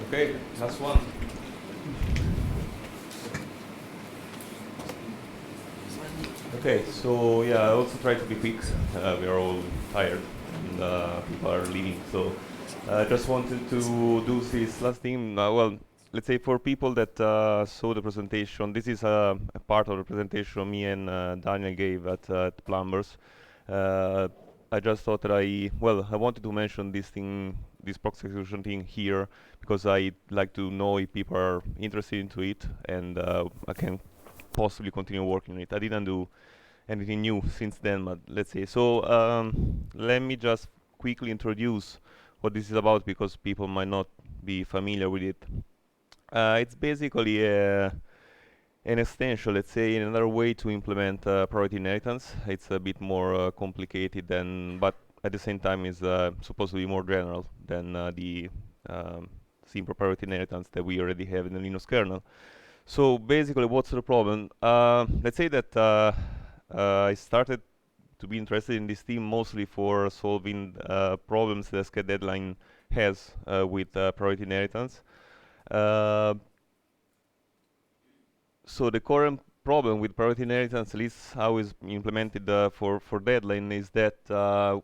Okay, last one. Okay, so yeah, I also try to be quick. We are all tired and people are leaving. So I just wanted to do this last thing. Well, let's say for people that saw the presentation, this is a part of the presentation me and Daniel gave at Plumbers. Uh, I just thought that I wanted to mention this thing, this proxy execution thing here, because I like to know if people are interested into it, and I can possibly continue working on it. I didn't do anything new since then, but let's see. So let me just quickly introduce what this is about because people might not be familiar with it. It's basically an extension, let's say, another way to implement priority inheritance. It's a bit more complicated than, but at the same time is supposed to be more general than the simple priority inheritance that we already have in the Linux kernel. So basically, what's the problem? Let's say that I started to be interested in this team mostly for solving problems that SCHED has with priority inheritance. Uh, so the current problem with priority inheritance, at least how it's implemented for deadline, is that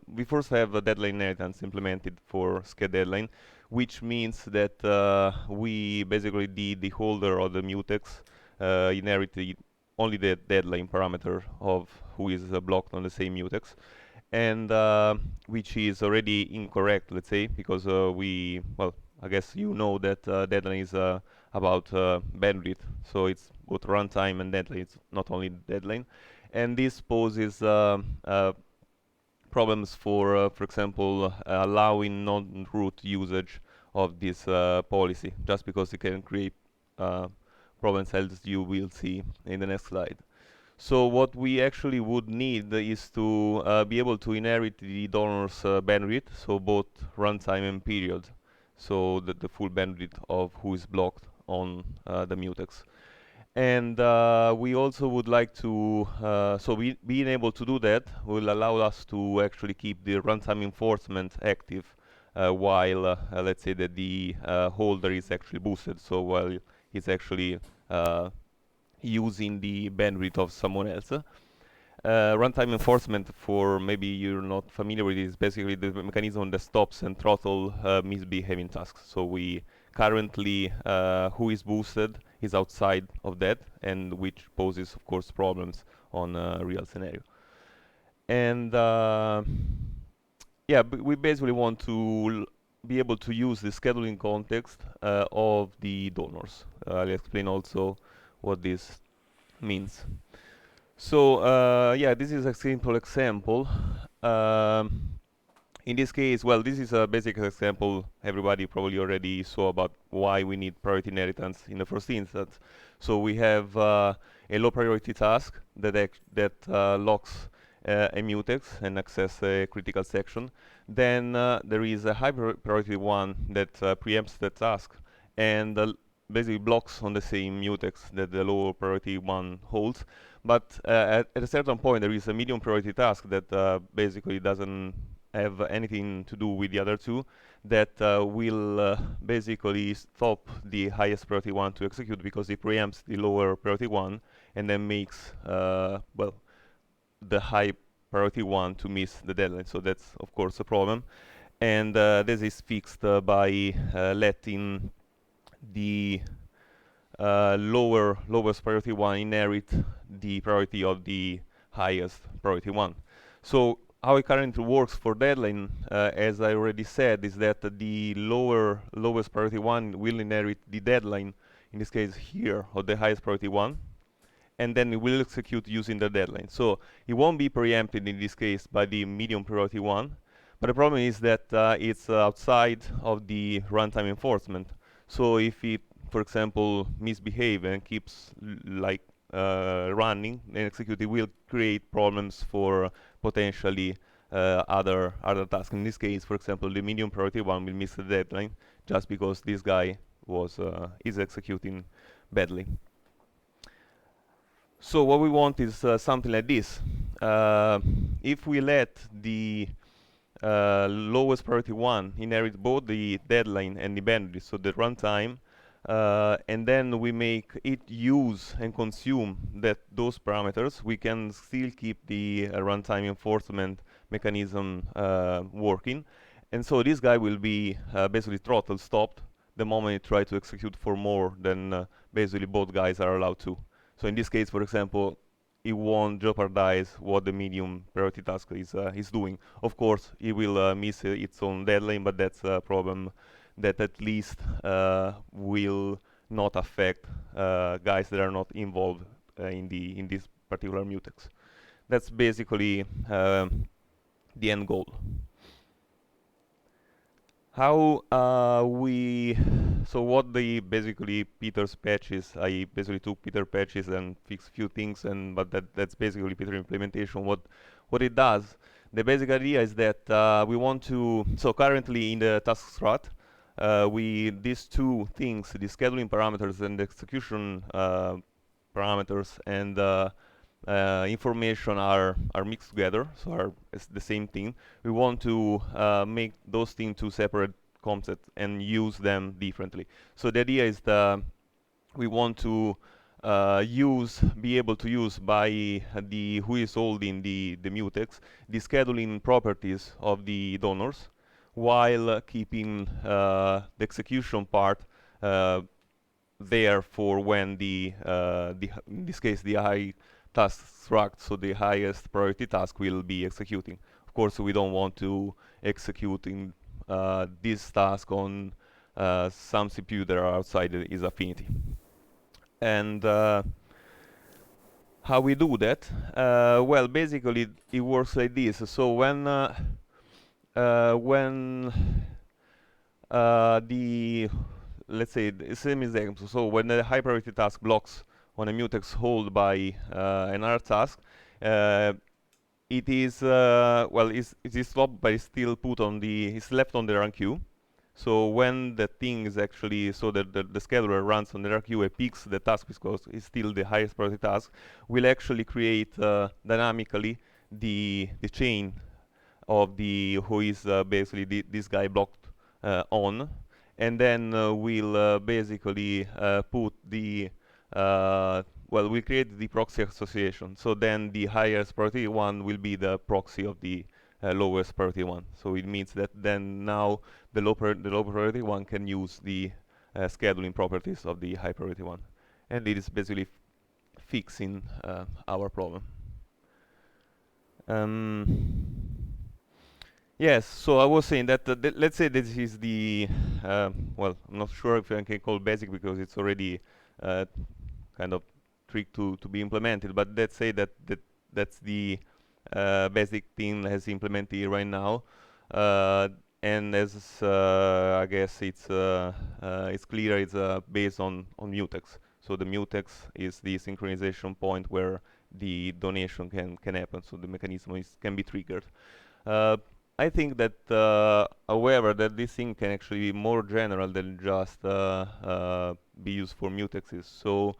we first have a deadline inheritance implemented for SCHED, which means that we basically the holder of the mutex inherit only the deadline parameter of who is blocked on the same mutex, and which is already incorrect, let's say, because I guess you know that deadline is about bandwidth, so it's both runtime and deadline. It's not only deadline, and this poses problems for example, allowing non-root usage of this policy, just because it can create problems as you will see in the next slide. So what we actually would need is to be able to inherit the donor's bandwidth, so both runtime and period, so the full bandwidth of who is blocked on the mutex. And we also would like to, being able to do that will allow us to actually keep the runtime enforcement active while, let's say that the holder is actually boosted, so while it's actually using the bandwidth of someone else. Runtime enforcement, for maybe you're not familiar with it, is basically the mechanism that stops and throttle misbehaving tasks. So we currently, who is boosted is outside of that, and which poses, of course, problems on a real scenario. And yeah, we basically want to be able to use the scheduling context of the donors. I'll explain also what this means. So yeah, this is a simple example. In this case, well, this is a basic example. Everybody probably already saw about why we need priority inheritance in the first instance. So we have a low priority task that locks a mutex and access a critical section. Then there is a high priority one that preempts that task and basically blocks on the same mutex that the lower priority one holds. But at a certain point, there is a medium priority task that basically doesn't have anything to do with the other two, that will basically stop the highest priority one to execute because it preempts the lower priority one and then makes the high priority one to miss the deadline. So that's of course a problem, and this is fixed by letting the lowest priority one inherit the priority of the highest priority one. So how it currently works for deadline, as I already said, is that the lowest priority one will inherit the deadline, in this case here, of the highest priority one, and then it will execute using the deadline. So it won't be preempted in this case by the medium priority one, but the problem is that it's outside of the runtime enforcement. So if it, for example, misbehave and keeps running and execute, it will create problems for potentially other tasks. In this case, for example, the medium priority one will miss the deadline just because this guy is executing badly. So what we want is something like this. If we let the lowest priority one inherits both the deadline and the bandwidth, so the runtime, and then we make it use and consume those parameters. We can still keep the runtime enforcement mechanism working, and so this guy will be basically throttle stopped the moment you try to execute for more than basically both guys are allowed to. So in this case, for example, it won't jeopardize what the medium priority task is doing. Of course, it will miss its own deadline, but that's a problem that at least will not affect guys that are not involved in this particular mutex. That's basically the end goal. How we so what the basically Peter's patches, I basically took Peter patches and fixed few things, and but that's basically Peter implementation. What it does, the basic idea is that we want to, so currently in the task strat, we these two things, the scheduling parameters and the execution parameters and information are mixed together, so it's the same thing. We want to make those things two separate concepts and use them differently. So the idea is that we want to be able to use by the who is holding the mutex the scheduling properties of the donors, while keeping the execution part there for when in this case the high task struct, so the highest priority task will be executing. Of course, we don't want to execute in this task on some CPU that are outside its affinity. And how we do that? Well, basically it works like this. So when the let's say the same example. So when the high priority task blocks on a mutex hold by another task, it is well, it is stopped, but it's still put on it's left on the run queue. So when the thing is actually, so that the scheduler runs on the run queue and picks the task because it's still the highest priority task, will actually create dynamically the chain of the who is basically this guy blocked on, and then we'll basically put the well, we create the proxy association. So then the highest priority one will be the proxy of the lowest priority one. So it means that then now the low priority one can use the scheduling properties of the high priority one, and it is basically fixing our problem. Yes, so I was saying that let's say this is the well, I'm not sure if I can call basic because it's already kind of trick to be implemented, but let's say that's the basic thing has implemented right now, and as I guess it's clear, it's based on mutex. So the mutex is the synchronization point where the donation can happen. So the mechanism can be triggered. Uh, I think that, however, that this thing can actually be more general than just be used for mutexes. So,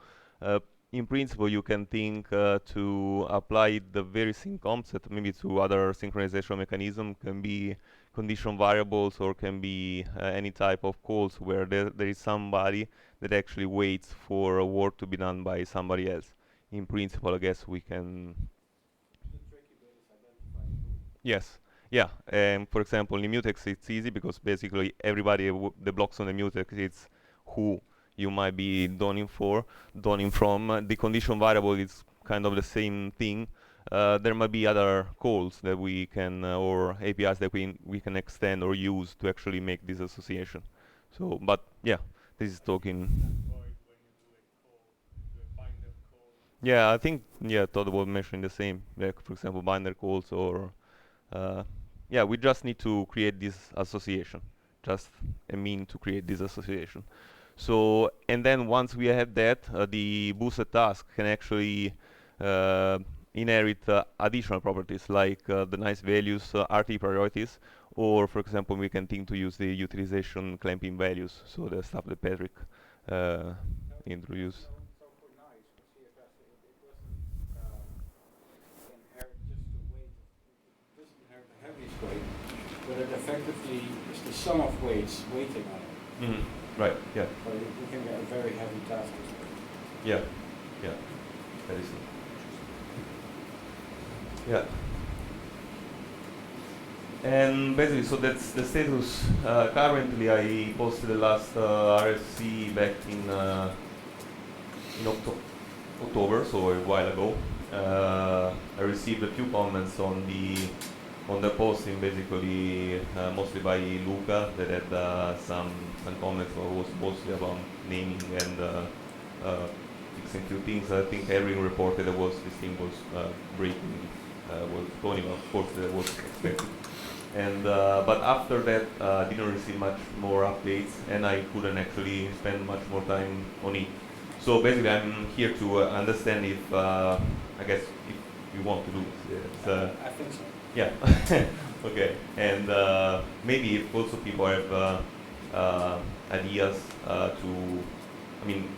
in principle, you can think to apply the very same concept maybe to other synchronization mechanism. Can be condition variables or can be any type of calls where there is somebody that actually waits for a work to be done by somebody else. In principle, I guess we can. Yes. Yeah. For example, in mutex, it's easy because basically everybody the blocks on the mutex, it's who you might be donning from. The condition variable is kind of the same thing. There might be other calls that we can or APIs that we can extend or use to actually make this association. So, but yeah, this is talking. Yeah, I think Todd was mentioning the same. Like for example, binder calls or uh, yeah, we just need to create this association, just a mean to create this association. So, and then once we have that, the boosted task can actually uh, inherit additional properties like the nice values, RT priorities, or for example, we can think to use the utilization clamping values, so the stuff that Patrick uh, introduced. but it effectively is the sum of weights weighting on it. Right. Yeah. So you can get a very heavy task. Yeah. Yeah. That is it. Yeah. And basically, so that's the status. Currently, I posted the last RFC back in October, so a while ago. I received a few comments on the posting, basically mostly by Luca, that had some comments, but was mostly about naming and fixing a few things. I think Erin reported that this thing was breaking, was going of course that was expected. And but after that, didn't receive much more updates, and I couldn't actually spend much more time on it. So basically, I'm here to understand if I guess if you want to do it. I think so. Yeah. Okay. And maybe if also people have ideas to, I mean,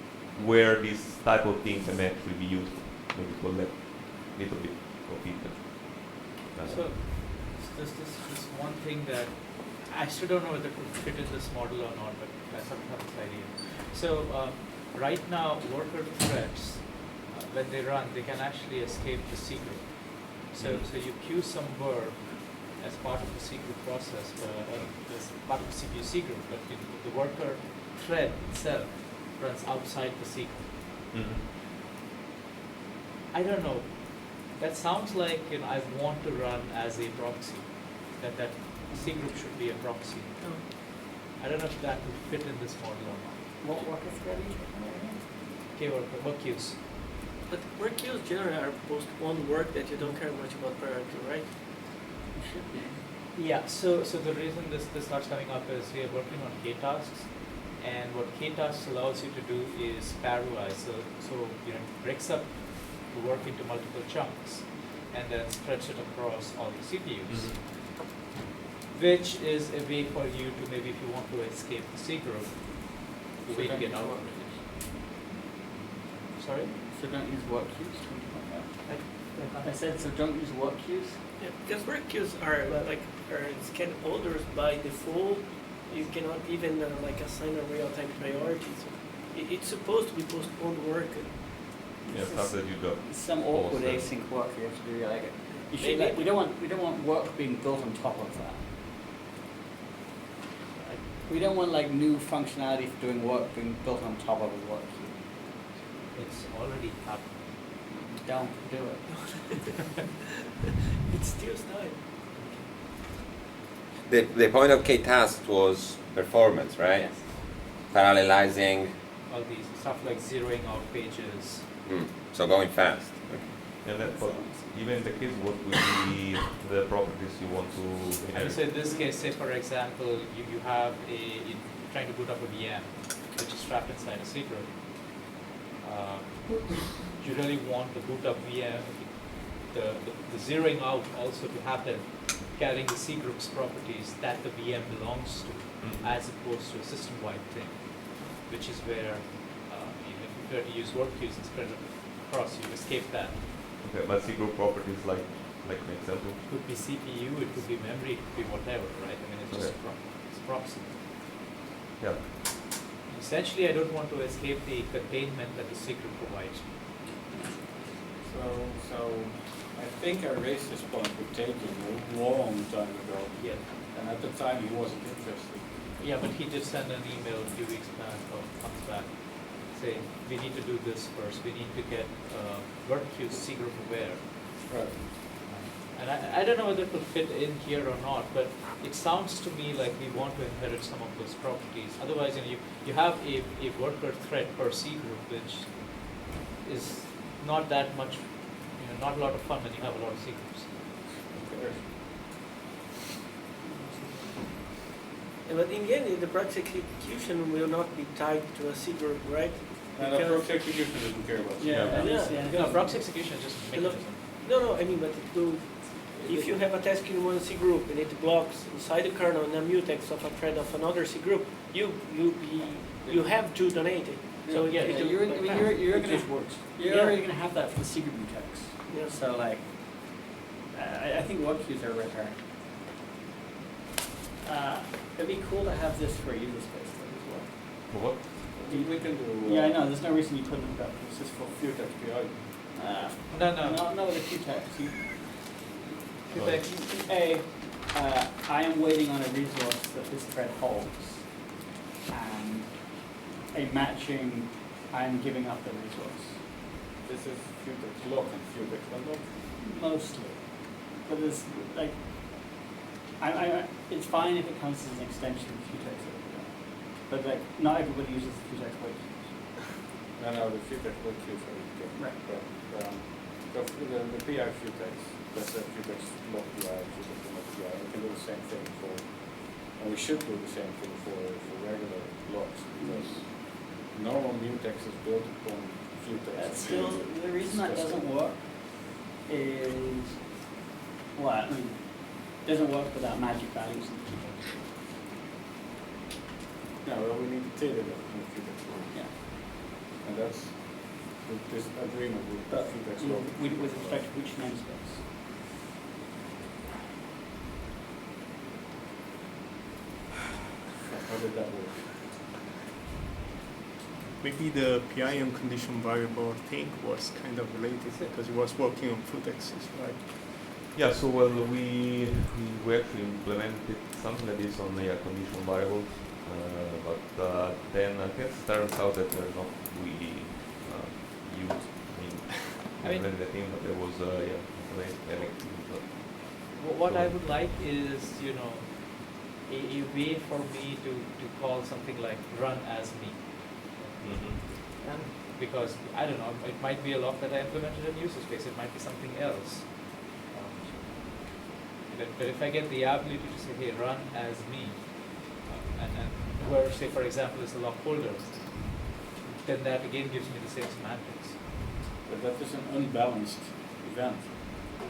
where this type of thing can actually be used, maybe to let a little bit of feedback. So there's this one thing that I still don't know whether it will fit in this model or not, but I sort of have this idea. So right now, worker threads, when they run, they can actually escape the C group. So you queue some verb as part of the C group process, as part of the CPU C group, but the worker thread itself runs outside the C group. I don't know. That sounds like I want to run as a proxy. That C group should be a proxy. I don't know if that will fit in this model or not. What worker thread are you talking about again? Okay, work queues. But work queues generally are postponed work that you don't care much about priority, right? It should be. Yeah, so the reason this starts coming up is we are working on K-tasks, and what K-tasks allows you to do is pairwise. So it breaks up the work into multiple chunks and then spreads it across all the CPUs, which is a way for you to maybe, if you want to escape the C group, So way to don't get use out. work queues. Sorry? So don't use work queues. I said so. Don't use work queues. Yeah, because work queues are scan orders by default. You cannot even assign a real-time priority. So it's supposed to be postponed work. Yeah, stuff that you got. Some awkward Also. async work you have to do. Like you should. Maybe. We don't want work being built on top of that. We don't want new functionality for doing work being built on top of a work queue. It's already happening. Don't do it. It steals time. The point of K-task was performance, right? Yes. Parallelizing, All these stuff like zeroing out pages. so going fast. And that, but even in the case, what would be the properties you want to And inherit? so in this case, say for example, you have you're trying to boot up a VM, which is trapped inside a C group. You really want the boot up VM, the zeroing out also to happen, carrying the C group's properties that the VM belongs to, as opposed to a system-wide thing, which is where even if you try to use work queues and spread it across, you escape that. Okay, but C group properties like an example. It could be CPU, it could be memory, it could be whatever, right? I mean, it's just it's proxy. Yeah. Essentially, I don't want to escape the containment that the C group provides. So I think I raised this point with Taking a long time ago, Yeah. and at the time he wasn't interested. Yeah, but he just sent an email a few weeks back or months back saying we need to do this first. We need to get work queues C group aware. Right. And I don't know whether it will fit in here or not, but it sounds to me like we want to inherit some of those properties. Otherwise, you have a worker thread per C group, which is not that much, not a lot of fun when you have a lot of C groups. But in the end, the proxy execution will not be tied to a C group, right? And the Proxy Execution doesn't care about No, proxy execution is just a mechanism. No, I mean, but if you have a task in one C group and it blocks inside the kernel and a mutex of a thread of another C group, you have to donate it. So Yeah, it will You're it gonna just works. You're already gonna have that for the secret mutex. Yeah. So I think work queues are red herring. It'd be cool to have this for a user space though as well. For what? We can do. Yeah, I know. There's no reason you couldn't have got This is for Futex PI. No, with a Qtex. Qtex. I am waiting on a resource that this thread holds, and a matching. I'm giving up the resource. This is Futex lock and Futex unlock. Mostly, but there's like, it's fine if it comes as an extension of Qtex, but like not everybody uses the Qtex way. No, the Futex will queue for it. Right. But, the PI Futex, that's a Futex lock PI, Futex unlock PI. We can do the same thing for, and we should do the same thing for regular locks, because normal mutex is built upon Futex. That's still the reason that doesn't work is doesn't work without magic values in Qtex. No, well, we need to tailor that in the Futex lock. Yeah. And that's with this agreement with Futex lock. With respect to which namespace? How did that work? Maybe the PIM condition variable thing was kind of related because it was working on Futexes, right? Yeah, so well, we actually implemented something like this on the conditional variables, but then I guess it turns out that they're not really used. I mean, the thing that there was What I would like is, a way for me to call something like run as me. And because, I don't know, it might be a lock that I implemented in user space, it might be something else. But if I get the ability to say, hey, run as me, and whoever, say, for example, is the lock holder, then that again gives me the same semantics. But that is an unbalanced event.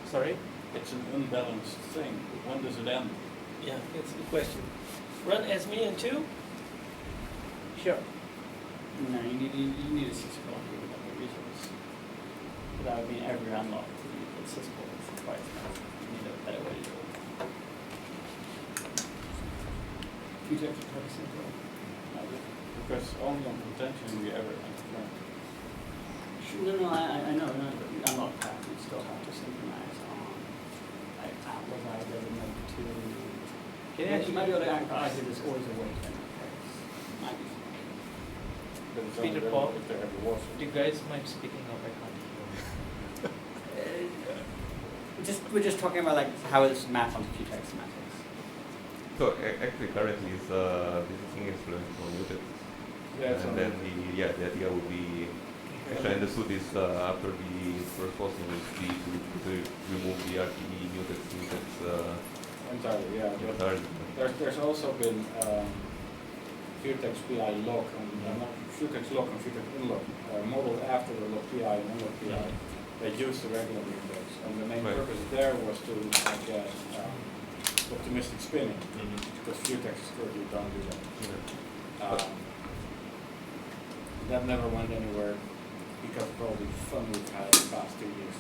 Sorry? It's an unbalanced thing. When does it end? Yeah, that's the question. Run as me and two? Sure. No, you need a syscall here without the resource. That would mean every unlock to be a syscall is quite expensive. You need a better way to do it. Qtex is pretty simple. Because only on contention we ever end. No, I know, but the unlock path you still have to synchronize on like Apple's I to. You might be able to argue there's always a way to interface. Might be. But it's Peter only Paul, if there ever was. do you guys mind speaking up? I can't hear. We're just talking about like how it's mapped onto Qtex semantics. So actually, currently, this thing is fluent on mutex. Yeah, And then the idea would be, actually I understood this after the first posting would be to remove the RTE mutex Entirely, yeah. But entirely. there's also been Futex PI lock and Futex lock and Futex unlock modeled after the lock PI and unlock PI. They used the regular mutex, and the main Right. purpose there was to get optimistic spinning, because Futex currently don't do that. Yeah. That never went anywhere because of all the fun we've had in the past 2 years.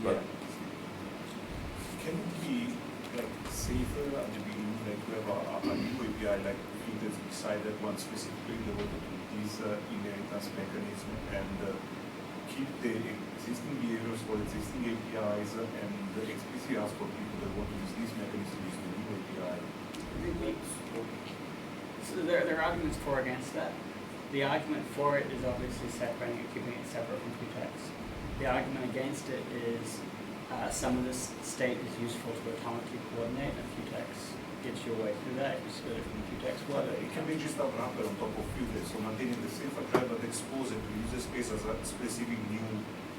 But- Can it be like safer at the beginning, like we have a new API, like Futex decided one specifically devoted to this inheritance mechanism and keep the existing behaviors for existing APIs and explicitly ask for people that want to use this mechanism use the new API. So there are arguments for and against that. The argument for it is obviously separating it, keeping it separate from Qtex. The argument against it is some of this state is useful to atomically coordinate, and Qtex gets you a way through that if you split it from the Qtex Well, world. it can be just a wrapper on top of Futex, so maintaining the same address but expose it to user space as a specific new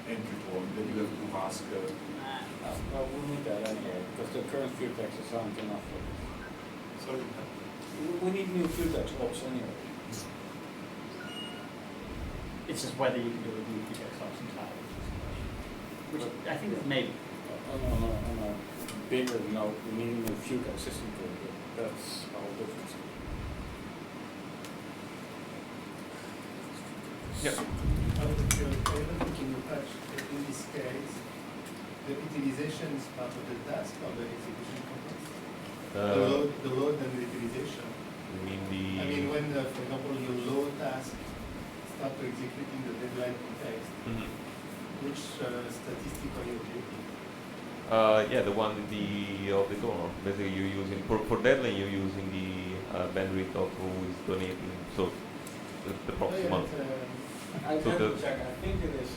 entry point that you have to ask. Well, we need that anyway, because the current Futex is aren't enough for this. Sorry. We need new Futex ops anyway. It's just whether you can do it with new Qtex ops entirely, which I think is maybe. On a bigger note, we need a new Futex system to it. That's a whole difference. Yeah. I don't think in the patch in this case The utilization is part of the task or the execution context? Uh, The load and the utilization. You mean the? I mean, when, for example, your load task start to execute in the deadline context, Mhm. which statistic are you updating? Yeah, the one of the donor. Basically, you're using for deadline. You're using the bandwidth of who is donating. So the proxy one. I So have to the- check, I think it is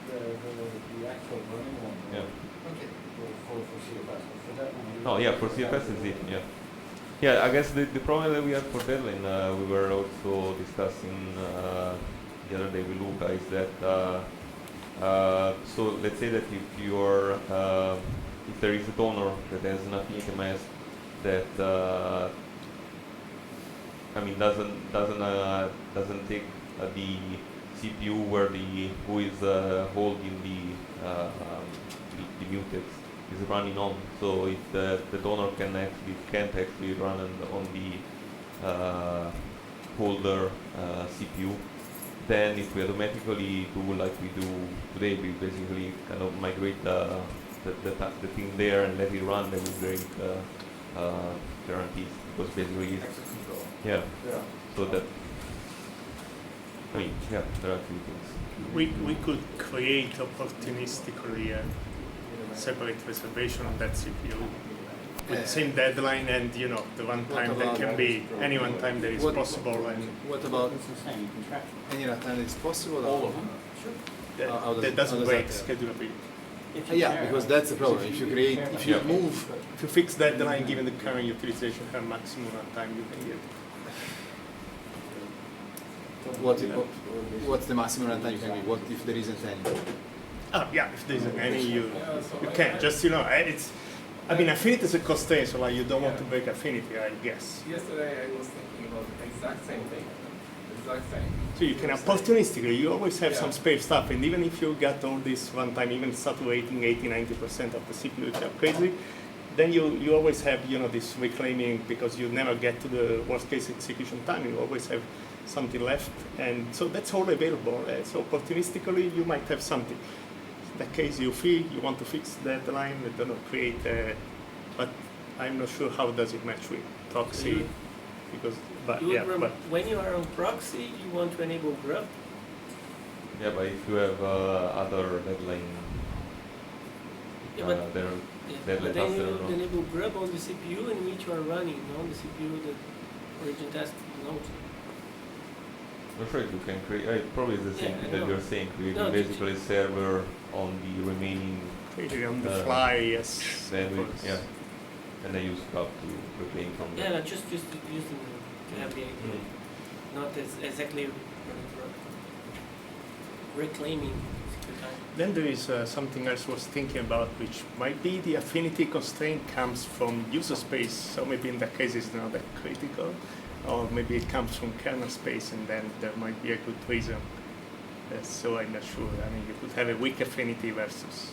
the actual running one. Yeah. Okay. For CFS, but for that one. Oh yeah, for CFS is it. Yeah. Yeah, I guess the problem that we have for deadline, we were also discussing the other day with Luca, is that so let's say that if you're if there is a donor that has an affinity mask that I mean doesn't take the CPU where who is holding the mutex is running on. So if the donor can't actually run on the holder CPU, then if we automatically do like we do today, we basically kind of migrate the thing there and let it run, then we break guarantees, because basically it's, Access control. yeah. Yeah. So that, I mean, yeah, there are a few things. We could create opportunistically a separate reservation on that CPU with the same deadline, and the runtime that can be any runtime that is possible, and What about That's the same, you can track it. any runtime that is possible? All of them. that, that doesn't break schedulability. If you Yeah, care. because that's the problem. If you create, if you Yeah. move, If you fix deadline given the current utilization, have maximum runtime you can get. what's the maximum runtime you can be? What if there isn't any? Yeah, if there isn't any, you can just it's. I mean, affinity is a constraint, so like you don't want to break affinity, I guess. Yesterday I was thinking about the exact same thing. Exact same. So you can opportunistically, you always have some spare stuff, and even if you got all this runtime, even saturating 80-90% of the CPU, which are crazy, then you always have this reclaiming, because you never get to the worst case execution time. You always have something left, and so that's all available. So opportunistically, you might have something. In that case, you want to fix the deadline, create, but I'm not sure how does it match with proxy, because When you are on proxy, you want to enable grub. Yeah, but if you have other deadline, Yeah, but, there yeah, deadline but then tasks, I you don't know. enable grub on the CPU in which you are running, not on the CPU that origin task knows. I'm sure you can create. Probably it's the same Yeah, thing I that know. you're saying. Creating No, basically a server on the remaining created on the fly, yes. bandwidth. Yeah, and then use Scrub to reclaim from Yeah, there. no, just using to have the idea, not as exactly reclaiming CPU time. Then there is something else I was thinking about, which might be the affinity constraint comes from user space, so maybe in that case it's not that critical, or maybe it comes from kernel space, and then there might be a good reason. So I'm not sure. I mean, you could have a weak affinity versus.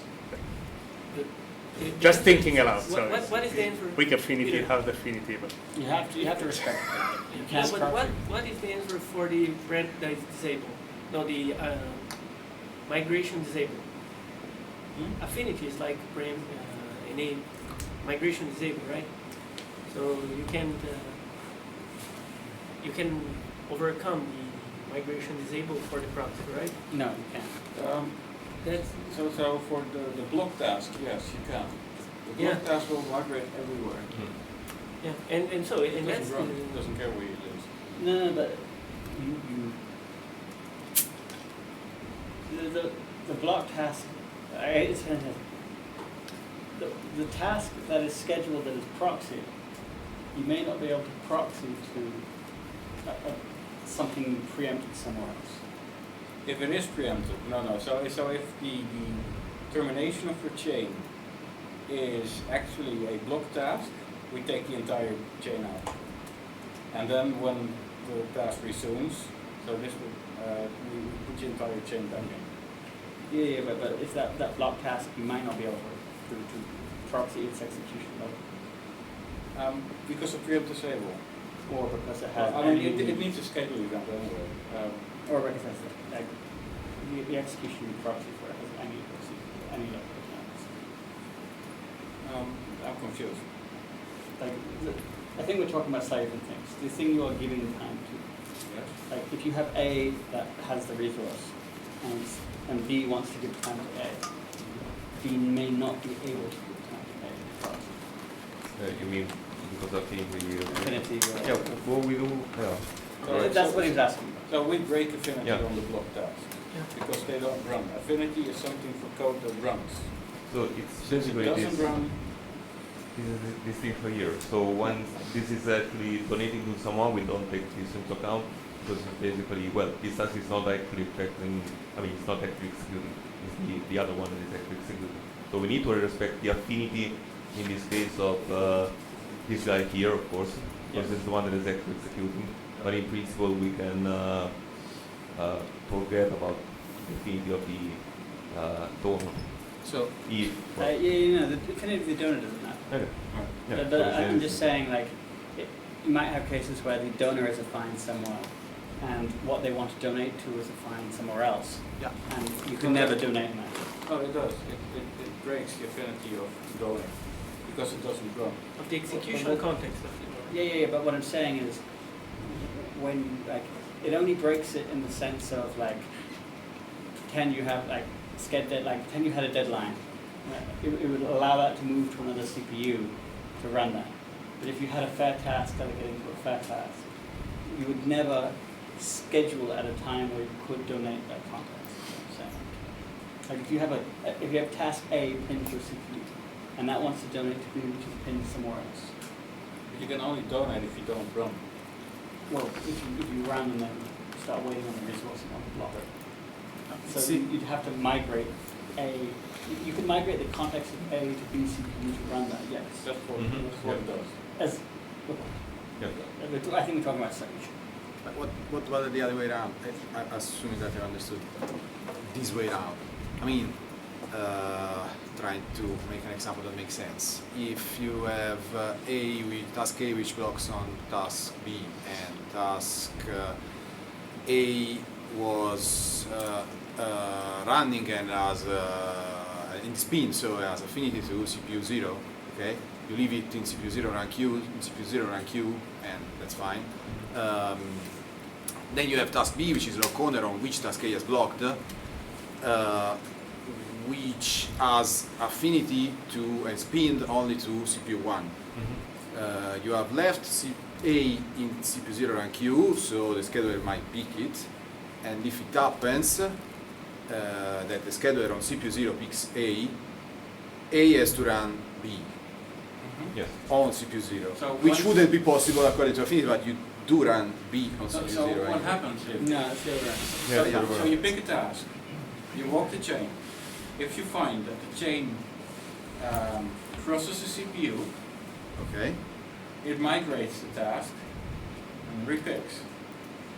Just thinking aloud. So What is the answer? weak affinity, Peter? hard affinity, but You have to respect it. You Yeah, can't but what is the answer for the thread that is disabled? No, the migration disabled. Affinity is like innate migration disabled, right? So you can overcome the migration disabled for the proxy, right? No, you can't. That's So for the block task, yes, you can. The block Yeah. task will migrate everywhere. yeah, and so and that's Doesn't run, doesn't care where you live. No, but the block task, it's kind of the task that is scheduled that is proxy, you may not be able to proxy to something preempted somewhere else. If it is preempted, no. So if the termination of your chain is actually a block task, we take the entire chain out. And then when the task resumes, so this will, we put the entire chain back in. Yeah, but if that block task, you might not be able to proxy its execution mode. Because of preempt disable. Or because it has I mean, it needs a schedule event anyway. or because that's the execution proxy for it has any local commands. I'm confused. Like, I think we're talking about slightly different things. The thing you are giving time to. Yes. Like, if you have A that has the resource, and B wants to give time to A, B may not be able to give time to A. You mean because of Affinity. Yeah, what we do, yeah. That's what he's asking. So we break affinity Yeah. on the block task because they don't run. Affinity is something for code that runs. So it's Since it basically doesn't this. run, This is this thing for here. So once this is actually donating to someone, we don't take this into account because basically, well, this task is not actually affecting. I mean, it's not actually executing. It's the other one that is actually executing. So we need to respect the affinity in this case of this guy here, of course, because it's the one that is actually executing. But in principle, we can forget about the affinity of the donor. so If The affinity of the donor doesn't matter. okay. Yeah, But so it's I'm just saying, like, you might have cases where the donor is assigned somewhere, and what they want to donate to is assigned somewhere else. Yeah. And you can never donate in that. oh, it does. It breaks the affinity of going because it doesn't run. Of the execution But- context of it. Yeah, but what I'm saying is, when, like, it only breaks it in the sense of, like, pretend you have, like, pretend you had a deadline. It would allow that to move to another CPU to run that. But if you had a fair task delegating to a fair task, you would never schedule at a time where you could donate that context. You know what I'm saying? Like, if you have task A pinned to a CPU, and that wants to donate to B, which is pinned somewhere else. You can only donate if you don't run. Well, if you run and then start waiting on the resource and on the block. So See- you'd have to migrate you could migrate the context of A to B CPU to run that, yes. That's what, Mhm. that's what it does. As, Yeah. I think we're talking about solution. But what about the other way around? I assuming that I understood this way around. I mean, trying to make an example that makes sense. If you have task A which blocks on task B, and task A was running and has in spin, so it has affinity to CPU 0, okay? You leave it in CPU 0 run Q, in CPU 0 run Q, and that's fine. Then you have task B, which is lock corner on which task A has blocked, which has affinity to and spin only to CPU 1. You have left A in CPU 0 run Q, so the scheduler might pick it, and if it happens that the scheduler on CPU 0 picks A has to run B Yes. on CPU 0, So which once- wouldn't be possible according to affinity, but you do run B on So, CPU so 0 what anyway. happens if? No, it's the other end. So, Yeah, so you pick a task, you walk the chain. If you find that the chain crosses a CPU, Okay. it migrates the task and repicks.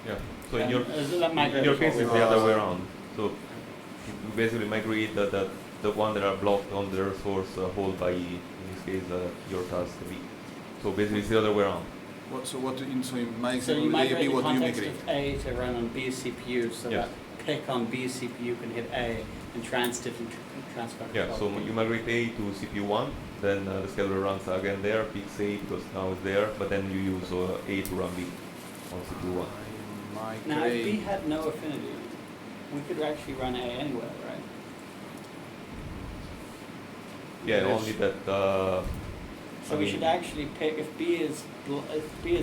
Yeah. So in And your migrate in your is case, what it's we the want. other way around. So you basically migrate the one that are blocked on the resource hold by, in this case, your task B. So basically, it's the other way around. So in my So example you with A, migrate B, the what do you context migrate? of A to run on B's CPU, so Yes. that pick on B's CPU can hit A and transfer Yeah. So control. you migrate A to CPU 1, then the scheduler runs again there, picks A because now it's there, but then you use A to run B on CPU 1. Now, if B had no affinity, we could actually run A anywhere, right? Yeah, Yes. only that. So we should actually pick, if B is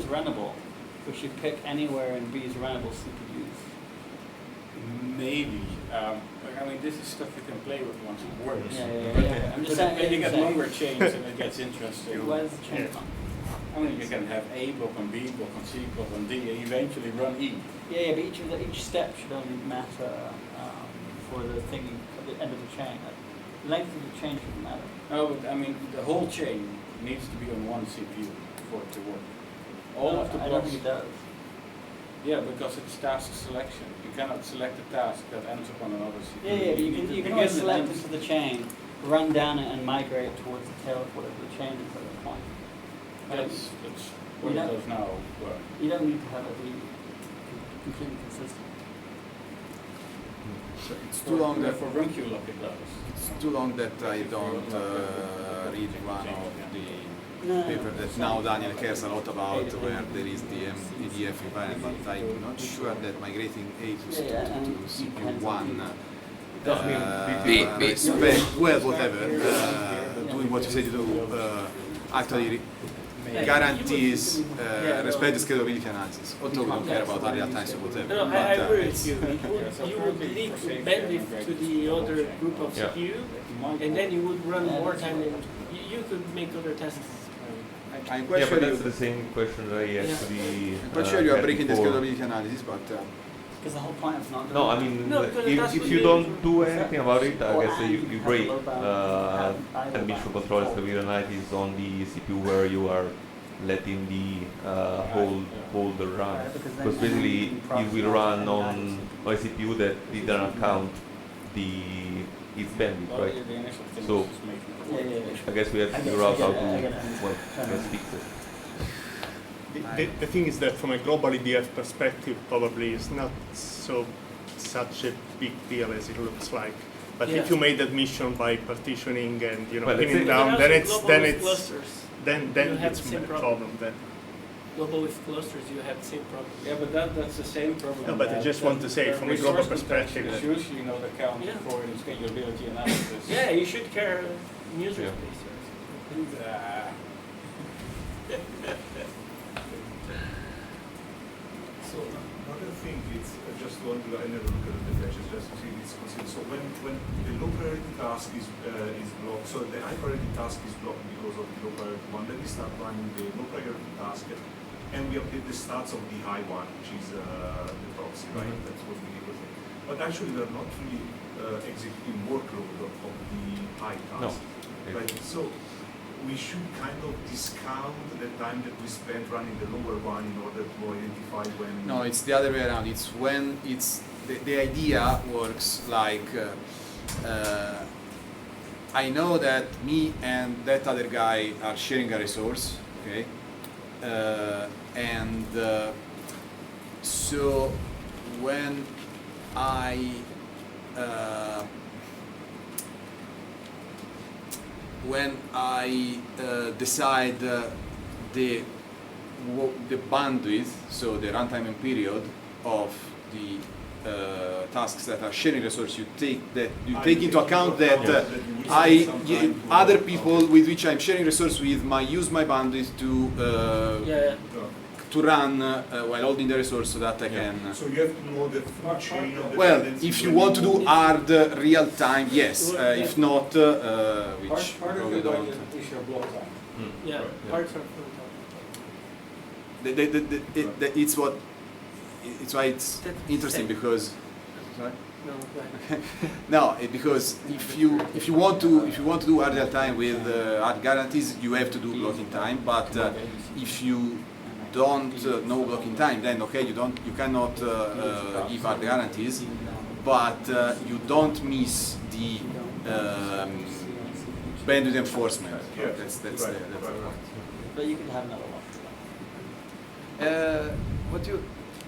runnable, we should pick anywhere in B's runnable CPUs. Maybe. I mean, this is stuff you can play with once it works. Yeah. I'm just saying. Then you get saying- longer chains and it gets interesting. Where does the chain Yeah. come? I mean, you can have A block on B, block on C, block on D, and eventually run E. Yeah, but each step should only matter for the thing at the end of the chain. Like, the length of the chain shouldn't matter. No, but I mean, the whole chain needs to be on one CPU for it to work. All No, of the I don't blocks. think it does. Yeah, because it's task selection. You cannot select a task that ends up on another CPU. Yeah, but you need can to always begin select and into the chain, run down it, and migrate towards the tail of whatever the chain is at that point. That's what it You don't- does now. Work. You don't need to have it be completely consistent. So it's too long that For run queue lock it does. it's too long that I don't read one of the paper that now Daniel cares a lot about, where there is the EDF environment, but I'm not sure that migrating A to CPU1 respect, well, whatever, doing what you say to do, actually guarantees respect the scalability analysis. Although we don't care about real times or whatever. No, I agree with you. You would leak bandwidth to the other group of Yeah. CPU, and then you would run more time, and you could make other tasks. I'm quite Yeah, sure but that's you, the same question that I actually. I'm quite sure you are had breaking the before. scalability analysis, but Because the whole point of not doing No, I that- mean, No, because that's if what you they don't do. do anything about it, I Or guess and you you break have low bound, admission control stability analysis on the CPU where you are letting the hold the run. Right, because then Because basically you it will run on a CPU that didn't count its bandwidth, right? The initial thing So- is just making it Yeah, work. yeah, yeah. I guess we have to I get- figure out I how get- to, I get it. well, I guess fix it. The thing is that from a global EDF perspective, probably is not such a big deal as it looks like. But Yeah. if you made admission by partitioning and Well, let's pinning say- down, then it's clusters. then You have it's the same a problem. problem. Then. Global with clusters, you have the same problem. Yeah, but that's the same problem. No, but I that- just want to say that from a global resource perspective protection is usually not accounted Yeah. for in scalability analysis. Yeah, you should care user Yeah. space. So another thing is just want to look at the fetches just to see this considered. So when the low priority task is blocked, so the high priority task is blocked because of the low priority one, then we start running the low priority task and we update the stats of the high one, which is the proxy, right? Mhm. That's what we need to think. But actually we are not really executing workload of the high task. Right? So we should kind of discount the time that we spend running the lower one in order to identify when. no, it's the other way around. It's when it's the idea works like I know that me and that other guy are sharing a resource, okay, and so when I decide the bandwidth, so the runtime and period of the tasks that are sharing resource, you take into account that other people with which I'm sharing resource with might use my bandwidth Yeah, to run while holding the resource so that I can. So you have to know the full chain of the Well, dependency if you when want to do hard real time, yes. If not, which Part of probably the don't. budget is your block time. yeah, Right. parts are full It's what. It's why it's That- interesting because. Sorry? No, go ahead. No, because if you want to do hard real time with hard guarantees, you have to do blocking time. But if you don't know blocking time, then okay, you cannot give hard guarantees, but you don't miss the bandwidth enforcement. Yeah, That's right, the right. point. But you could have another one. What you?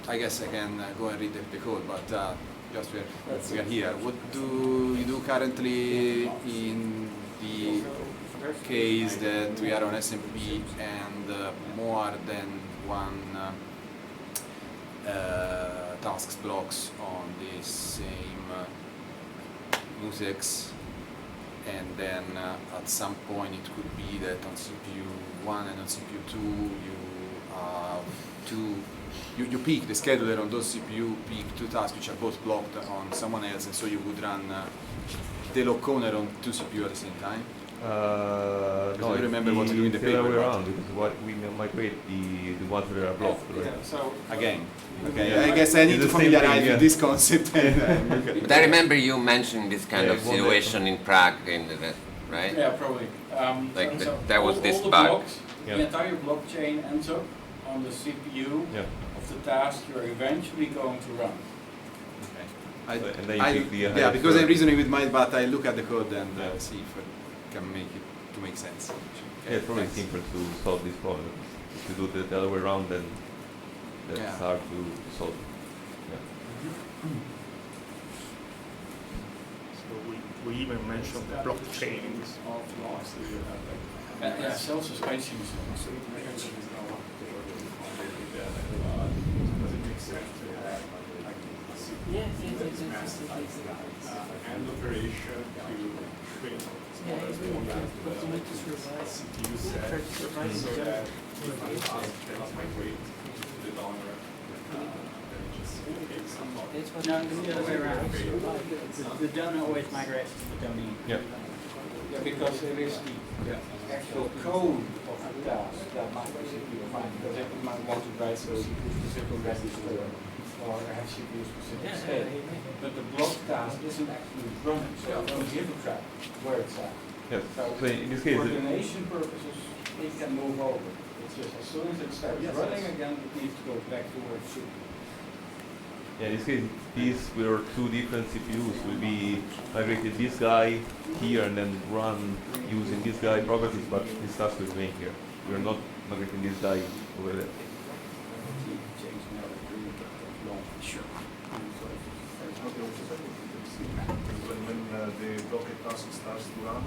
I guess I can go and read the code, but just we are here. What do you do currently in the case that we are on SMP and more than one tasks blocks on the same mutex, and then at some point it could be that on CPU 1 and on CPU 2 you have you pick the scheduler on those CPU, pick two tasks which are both blocked on someone else, and so you would run the lock owner on two CPU at the same time. No, I don't remember what to do in the it's the other paper, way but- around because what we migrate the ones that are blocked, right? Yeah, so Again, okay, Yeah. I guess I need It's to the same thing, familiarize yeah. with this concept. And, But I remember you mentioning this kind Yeah, of one situation in Prague, right? yeah, probably. Like so there was all this the bug. blocks, Yeah. the entire blockchain ends up on the CPU Yeah. of the task you're eventually going to run. I, And then you I, pick the yeah, highest because I'm priority. reasoning with mine, but I look at the code and Yeah. see if I can make it to make sense. Yeah, it's probably Thanks. simpler to solve this problem. If you do the other way around, then that's Yeah. hard to solve. Yeah. we even mentioned the blockchains. Of logs that you have, like, yeah, Celsius spacing is So it makes sense now. Does it make sense to have like a CPU Yes, that's massive and operation to train Yeah, it's really good. But you need to survive. CPU set Try to survive. so that if I cannot migrate to the donor, then it just takes some more. That's what No, it's the other way around. The donor always migrates to the domain. Yeah. Yeah, because it is the actual code of the task that might be CPU defined, because if you might want to write a CPU-specific register or have CPU-specific state. But the block task isn't actually running, so you don't give a crap where it's at. Yes. So So in this case, for coordination purposes, it can move over. It's just as soon as it starts running again, it needs to go back to where it should be. yeah, in this case, these were two different CPUs. Will be migrated this guy here and then run using this guy properties, but this task will remain here. We are not migrating this guy over there. Sure. When the docket task starts to run,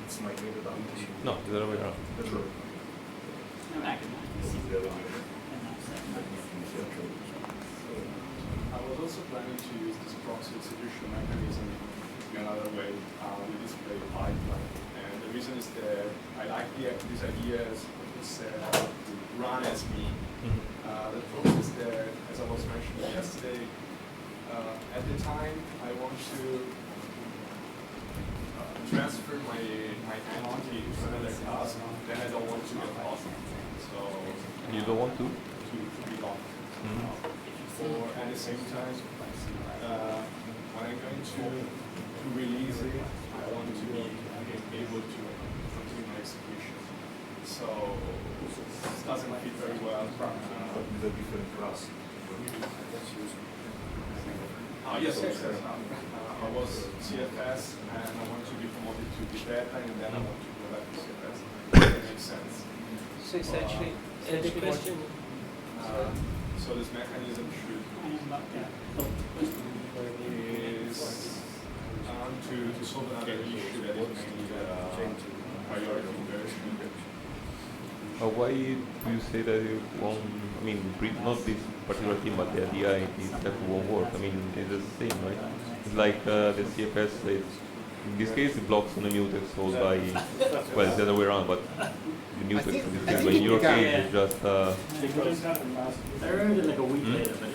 it's migrated out to No, the other way around. the road. No, I can. I was also planning to use this proxy execution mechanism in another way with display pipeline. And the reason is that I like this idea as you said, run as me. The process there, as I was mentioning yesterday, at the time I want to transfer my entity to another task, then I don't want to get lost. So You don't want to? to be locked. Or at the same time, when I'm going to release it, I want to be able to continue my execution. So it doesn't fit very well. With a different class. Yes, yes, yes. I was CFS and I want to be promoted to be beta and then I want to go back to CFS. That makes sense. So essentially, The question. So this mechanism should is to solve another issue that is mainly priority inversion. Why do you say that you won't, I mean, not this particular team, but the idea is that it won't work? I mean, it's the same, right? It's like the CFS, in this case, it blocks on the mutex sold by, well, it's the other way around, but the mutex in this case, but in your case, it's just, I remember like a week later, but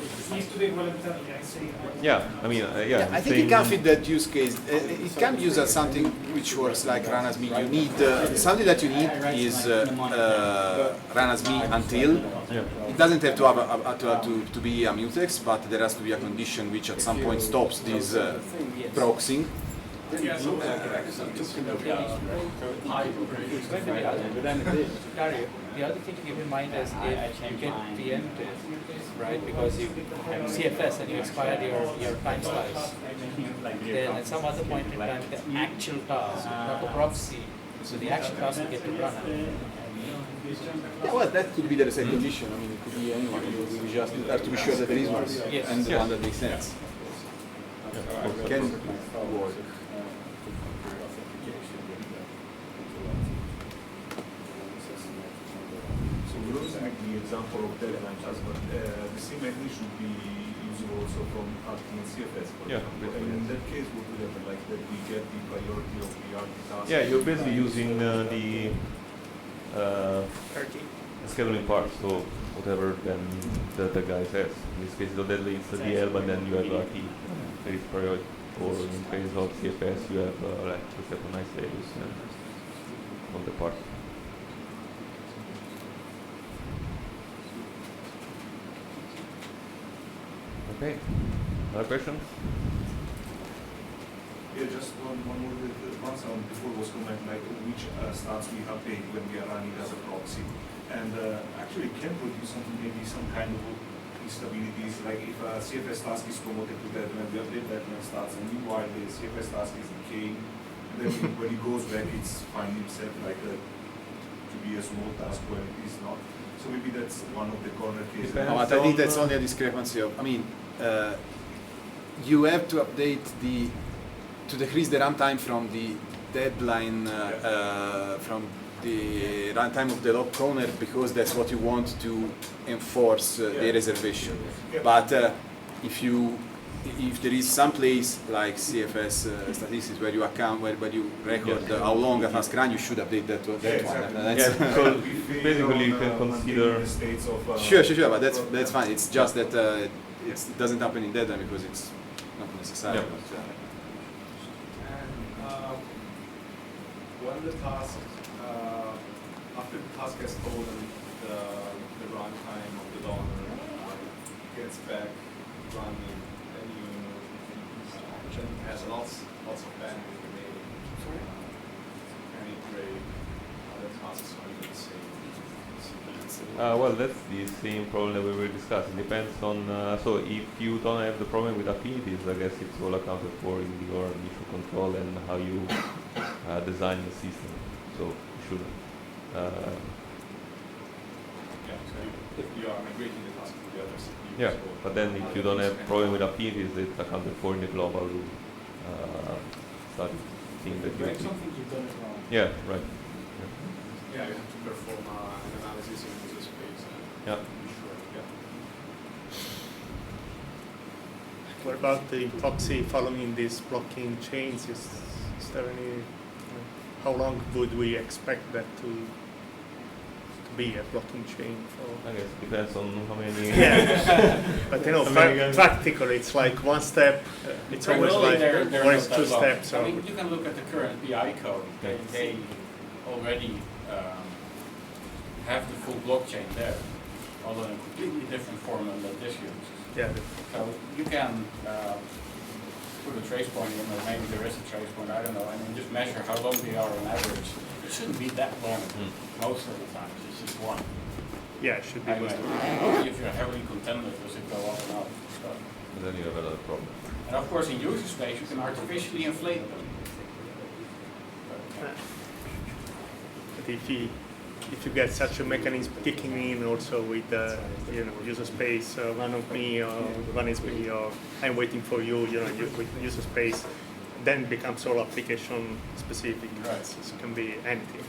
yeah, I mean, yeah. I think it can fit that use case. It can be used as something which works like run as me. You need something that you need is run as me until. Yeah. It doesn't have to have to be a mutex, but there has to be a condition which at some point stops this proxying. Dario, the other thing to keep in mind is if you get preempted, right, because you have CFS and you expired your time slice, then at some other point in time, the actual task, not the proxy, so the actual task will get to run. Well, that could be the reset condition. I mean, it could be anyone. We just have to be sure that there is one, Yes. and the one that makes sense. Can work. So we're using the example of deadline task, but the same mechanism should be usable also from RT and CFS, for Yeah, example. And in that case, what would happen? Like that we get the priority of the RT task? Yeah, you're basically using the scheduling part, so whatever then the guy says. In this case, the deadline is the DL, but then you have RT, that is priority. Or in case of CFS, you have like the synchronized status on the part. Okay, other questions? Yeah, just one more. One sound before was comment like which stats we have paid when we are running as a proxy, and actually can produce something, maybe some kind of instabilities. Like if a CFS task is promoted to deadline, we update deadline stats, and meanwhile the CFS task is decaying, and then when it goes back, it's finding itself like to be a small task when it is not. So maybe that's one of the corner cases. Depends. No, but I think that's only a discrepancy of. I mean, you have to update the to decrease the runtime from the deadline, from the runtime of the lock owner, because that's what you want to enforce the reservation. But if there is some place like CFS statistics where you account, where you record how long a task run, you should update that one. So basically you can consider... Sure, but that's fine. It's just that it doesn't happen in deadline because it's not necessary. Yeah. And when the task, after the task has stolen the runtime of the donor gets back running, then you then it has lots of bandwidth remaining. And it break other tasks on the same. well, that's the same problem that we were discussing. Depends on, so if you don't have the problem with affinities, I guess it's all accounted for in your initial control and how you design the system. So you shouldn't. So you are migrating the task to the other CPU. Yeah, so but then if you don't have problem with affinities, it's accounted for in the global study thing that you Break do. something, you've done it wrong. Yeah, right. yeah, you have to perform an analysis in user space. Yeah. Be sure. Yeah. What about the proxy following these blocking chains? Is there any? How long would we expect that to be a blocking chain for? I guess it depends on how many. Yeah, but you know, How many guys? practically, it's like one step. It's always like, or it's two steps. I mean, you can look at the current PI code. They already have the full blockchain there, although in a completely different form than that this uses. Yeah. So you can put a trace point in, or maybe there is a trace point, I don't know, and then just measure how long they are on average. It shouldn't be that long most of the time, it's just one. Yeah, it should be. Anyway, if you're heavily contended, does it go on and on? So. And then you have another problem. And of course in user space you can artificially inflate them. But if you get such a mechanism kicking in also with user space, one of me or one is me or I'm waiting for you, with user space, then becomes all application specific. Right. So it can be anything.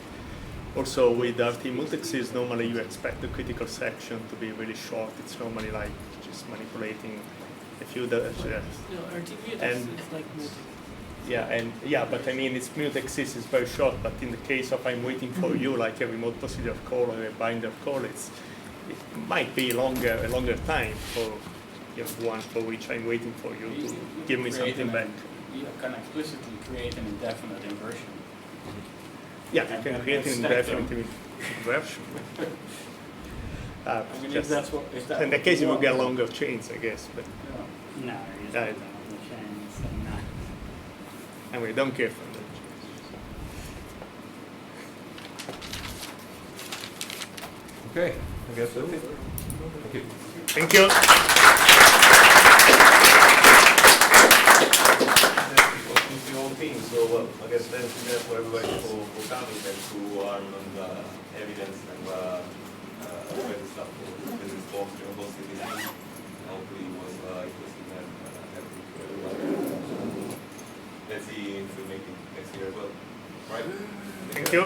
Also with RT multixes, normally you expect the critical section to be really short. It's normally like just manipulating a few. No, RTP And- is like multi. But I mean, its mutex is very short. But in the case of I'm waiting for you, like a remote procedure call or a binder call, it might be a longer time for one for which I'm waiting for you to give me something back. You can explicitly create an indefinite inversion. Yeah, you can create an indefinite version. I mean, if that's what, if that's In that what case, you will want, get then- longer chains, I guess. But No, it's Yeah. not the chains, no. and we don't care from that. Okay, I guess that's it. Thank you. Thank you. It's the whole thing, so I guess thanks again for everybody for coming and to on the evidence and the stuff for this box, hosting this thing. Hopefully it was interesting and helpful to everybody. Let's see if we make it next year as well. Right? Thank you.